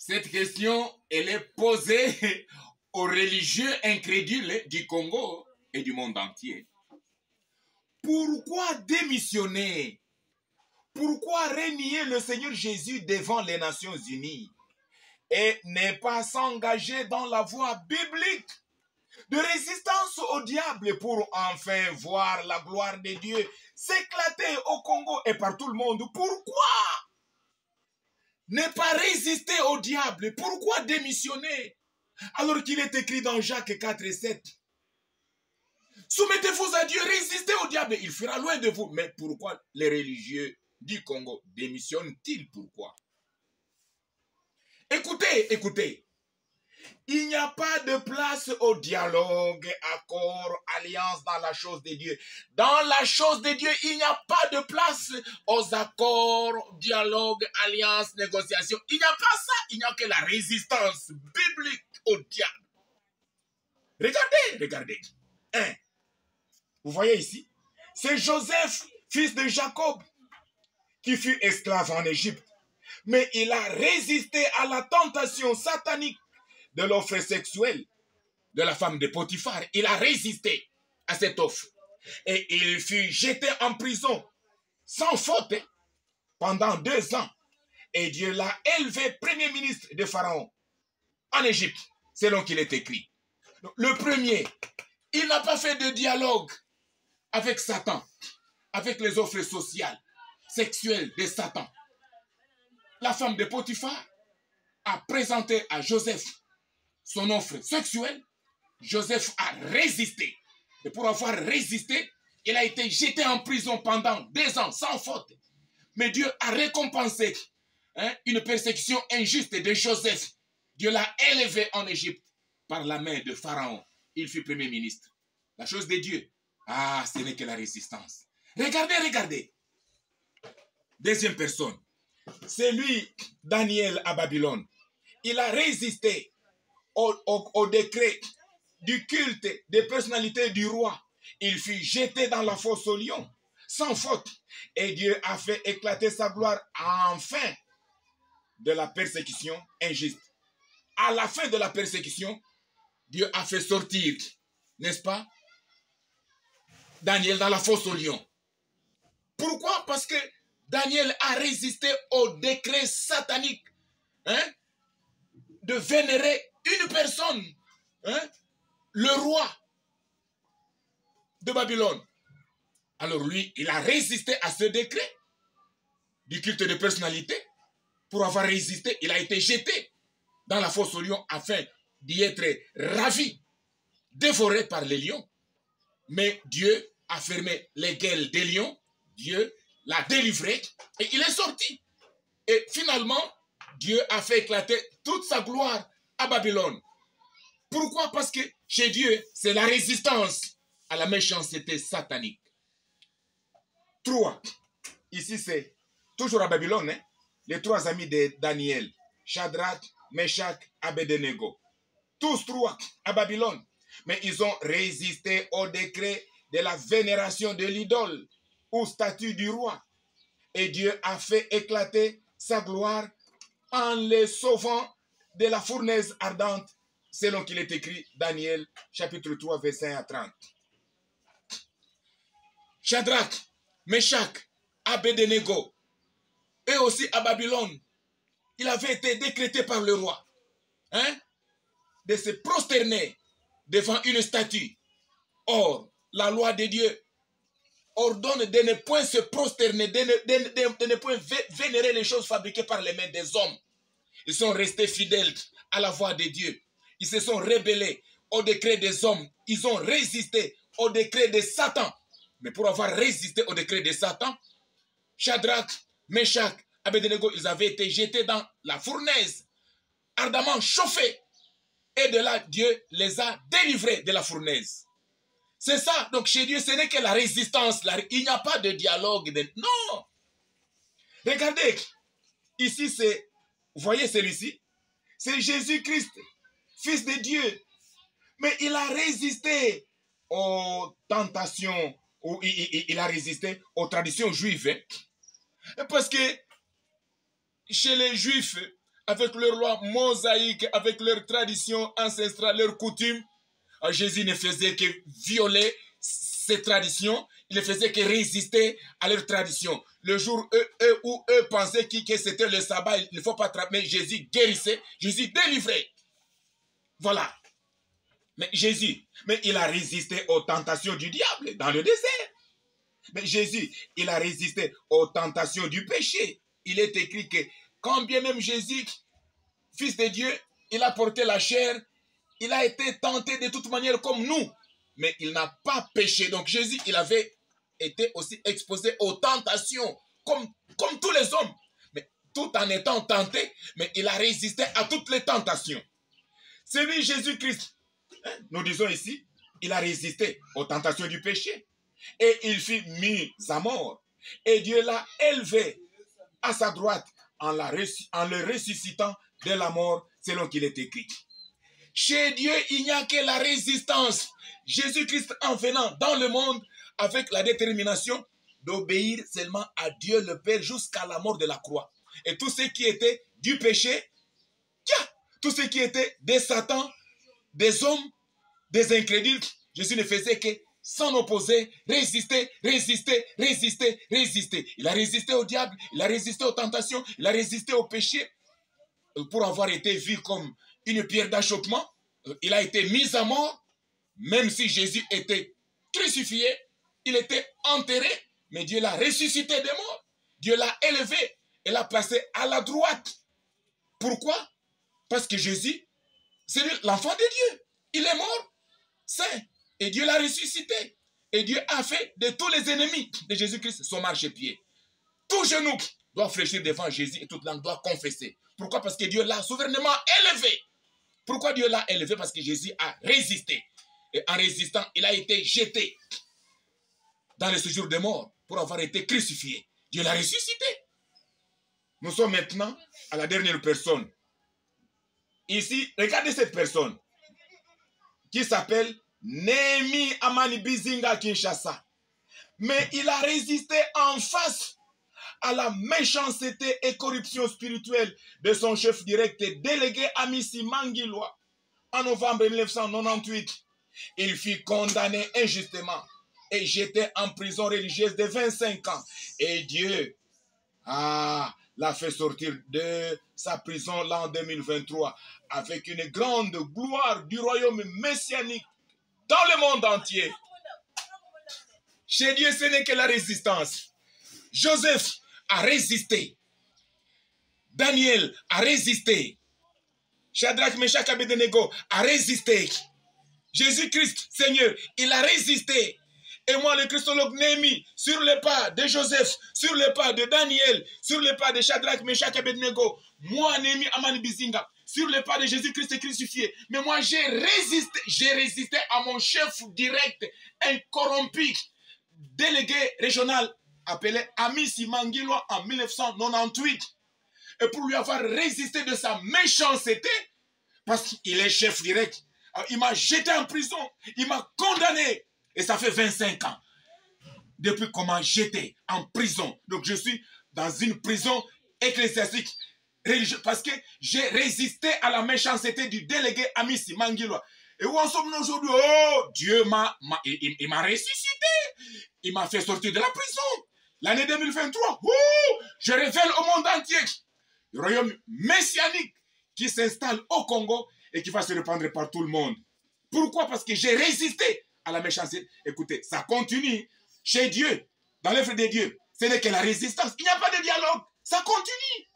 Cette question, elle est posée aux religieux incrédules du Congo et du monde entier. Pourquoi démissionner? Pourquoi renier le Seigneur Jésus devant les Nations Unies et ne pas s'engager dans la voie biblique de résistance au diable pour enfin voir la gloire de Dieu s'éclater au Congo et par tout le monde? Pourquoi ne pas résister au diable? Pourquoi démissionner? Alors qu'il est écrit dans Jacques 4 et 7. Soumettez-vous à Dieu, résistez au diable, il fera loin de vous. Mais pourquoi les religieux du Congo démissionnent-ils? Pourquoi? Écoutez, écoutez. Il n'y a pas de place au dialogue, accord, alliance dans la chose de Dieu. Dans la chose de Dieu, il n'y a pas de place aux accords, dialogue, alliance, négociation. Il n'y a pas ça. Il n'y a que la résistance biblique au diable. Regardez, regardez. Vous voyez ici, c'est Joseph, fils de Jacob, qui fut esclave en Égypte. Mais il a résisté à la tentation satanique de l'offre sexuelle de la femme de Potiphar. Il a résisté à cette offre. Et il fut jeté en prison sans faute pendant 2 ans. Et Dieu l'a élevé premier ministre de Pharaon en Égypte, selon qu'il est écrit. Donc, le premier, il n'a pas fait de dialogue avec Satan, avec les offres sociales, sexuelles de Satan. La femme de Potiphar a présenté à Joseph son offre sexuelle. Joseph a résisté. Et pour avoir résisté, il a été jeté en prison pendant 2 ans sans faute. Mais Dieu a récompensé une persécution injuste de Joseph. Dieu l'a élevé en Égypte par la main de Pharaon. Il fut premier ministre. La chose de Dieu, ce n'est que la résistance. Regardez, regardez. Deuxième personne. C'est lui, Daniel à Babylone. Il a résisté au décret du culte des personnalités du roi. Il fut jeté dans la fosse au lion, sans faute. Et Dieu a fait éclater sa gloire enfin de la persécution injuste. À la fin de la persécution, Dieu a fait sortir, n'est-ce pas, Daniel dans la fosse au lion. Pourquoi? Parce que Daniel a résisté au décret satanique de vénérer une personne, le roi de Babylone. Alors lui, il a résisté à ce décret du culte de personnalité. Pour avoir résisté, il a été jeté dans la fosse au lion afin d'y être ravi, dévoré par les lions. Mais Dieu a fermé les gueules des lions. Dieu l'a délivré et il est sorti. Et finalement, Dieu a fait éclater toute sa gloire à Babylone. Pourquoi? Parce que chez Dieu, c'est la résistance à la méchanceté satanique. 3. Ici, c'est toujours à Babylone, les 3 amis de Daniel, Shadrach, Meshach, Abednego. Tous 3 à Babylone. Mais ils ont résisté au décret de la vénération de l'idole ou statue du roi. Et Dieu a fait éclater sa gloire en les sauvant de la fournaise ardente, selon qu'il est écrit Daniel, chapitre 3, verset 1 à 30. Shadrach, Meshach, Abednego, et aussi à Babylone, il avait été décrété par le roi de se prosterner devant une statue. Or, la loi de Dieu ordonne de ne point se prosterner, de ne point vénérer les choses fabriquées par les mains des hommes. Ils sont restés fidèles à la voix de Dieu. Ils se sont rebellés au décret des hommes. Ils ont résisté au décret de Satan. Mais pour avoir résisté au décret de Satan, Shadrach, Meshach, Abednego, ils avaient été jetés dans la fournaise, ardemment chauffée. Et de là, Dieu les a délivrés de la fournaise. C'est ça. Donc chez Dieu, ce n'est que la résistance. Il n'y a pas de dialogue. Non. Regardez. Ici, c'est... Vous voyez celui-ci? C'est Jésus-Christ, Fils de Dieu. Mais il a résisté aux tentations, ou il a résisté aux traditions juives. Parce que chez les Juifs, avec leurs lois mosaïques, avec leurs traditions ancestrales, leurs coutumes. Jésus ne faisait que violer ces traditions, il ne faisait que résister à leurs traditions. Le jour où eux pensaient que c'était le sabbat, il ne faut pas attraper, mais Jésus guérissait, Jésus délivrait. Voilà. Mais Jésus, il a résisté aux tentations du diable dans le désert. Mais Jésus, il a résisté aux tentations du péché. Il est écrit que quand bien même Jésus, fils de Dieu, il a porté la chair, il a été tenté de toute manière comme nous, mais il n'a pas péché. Donc Jésus, il avait été aussi exposé aux tentations, comme tous les hommes, mais tout en étant tenté, mais il a résisté à toutes les tentations. C'est lui, Jésus-Christ, nous disons ici, il a résisté aux tentations du péché. Et il fut mis à mort. Et Dieu l'a élevé à sa droite en le ressuscitant de la mort, selon qu'il est écrit. Chez Dieu, il n'y a que la résistance. Jésus-Christ en venant dans le monde avec la détermination d'obéir seulement à Dieu le Père jusqu'à la mort de la croix. Et tout ce qui était du péché, tout ce qui était des Satan, des hommes, des incrédules, Jésus ne faisait que s'en opposer, résister, résister, résister, résister. Il a résisté au diable, il a résisté aux tentations, il a résisté au péché. Pour avoir été vu comme une pierre d'achoppement, il a été mis à mort, même si Jésus était crucifié, il était enterré, mais Dieu l'a ressuscité des morts. Dieu l'a élevé et l'a placé à la droite. Pourquoi? Parce que Jésus, c'est l'enfant de Dieu. Il est mort, saint. Et Dieu l'a ressuscité. Et Dieu a fait de tous les ennemis de Jésus-Christ son marchepied. Tout genou doit fléchir devant Jésus et toute langue doit confesser. Pourquoi? Parce que Dieu l'a souverainement élevé. Pourquoi Dieu l'a élevé? Parce que Jésus a résisté. Et en résistant, il a été jeté dans le séjour des morts pour avoir été crucifié. Dieu l'a ressuscité. Nous sommes maintenant à la dernière personne. Ici, regardez cette personne qui s'appelle Néhémie Amani Bizinga Kinshasa. Mais il a résisté en face à la méchanceté et corruption spirituelle de son chef direct délégué Amissi Manguilwa. En novembre 1998, il fut condamné injustement et jeté en prison religieuse de 25 ans. Et Dieu l'a fait sortir de sa prison l'an 2023 avec une grande gloire du royaume messianique dans le monde entier. Chez Dieu, ce n'est que la résistance. Joseph a résisté. Daniel a résisté. Shadrach, Meshach, Abednego a résisté. Jésus-Christ, Seigneur, il a résisté. Et moi, le christologue Néhémie, sur les pas de Joseph, sur les pas de Daniel, sur les pas de Shadrach, Meshach, Abednego, moi, Néhémie Amani Bizinga, sur les pas de Jésus-Christ crucifié. Mais moi, j'ai résisté à mon chef direct, incorrompu, délégué régional, appelé Amissi Manguilwa en 1998. Et pour lui avoir résisté de sa méchanceté, parce qu'il est chef direct, il m'a jeté en prison, il m'a condamné. Et ça fait 25 ans. Depuis qu'on m'a jeté en prison. Donc je suis dans une prison ecclésiastique religieuse parce que j'ai résisté à la méchanceté du délégué Amissi Manguilwa. Et où en sommes-nous aujourd'hui? Oh, Dieu m'a ressuscité. Il m'a fait sortir de la prison. L'année 2023, je révèle au monde entier le royaume messianique qui s'installe au Congo et qui va se répandre par tout le monde. Pourquoi? Parce que j'ai résisté à la méchanceté. Écoutez, ça continue chez Dieu, dans l'œuvre de Dieu. Ce n'est que la résistance. Il n'y a pas de dialogue. Ça continue.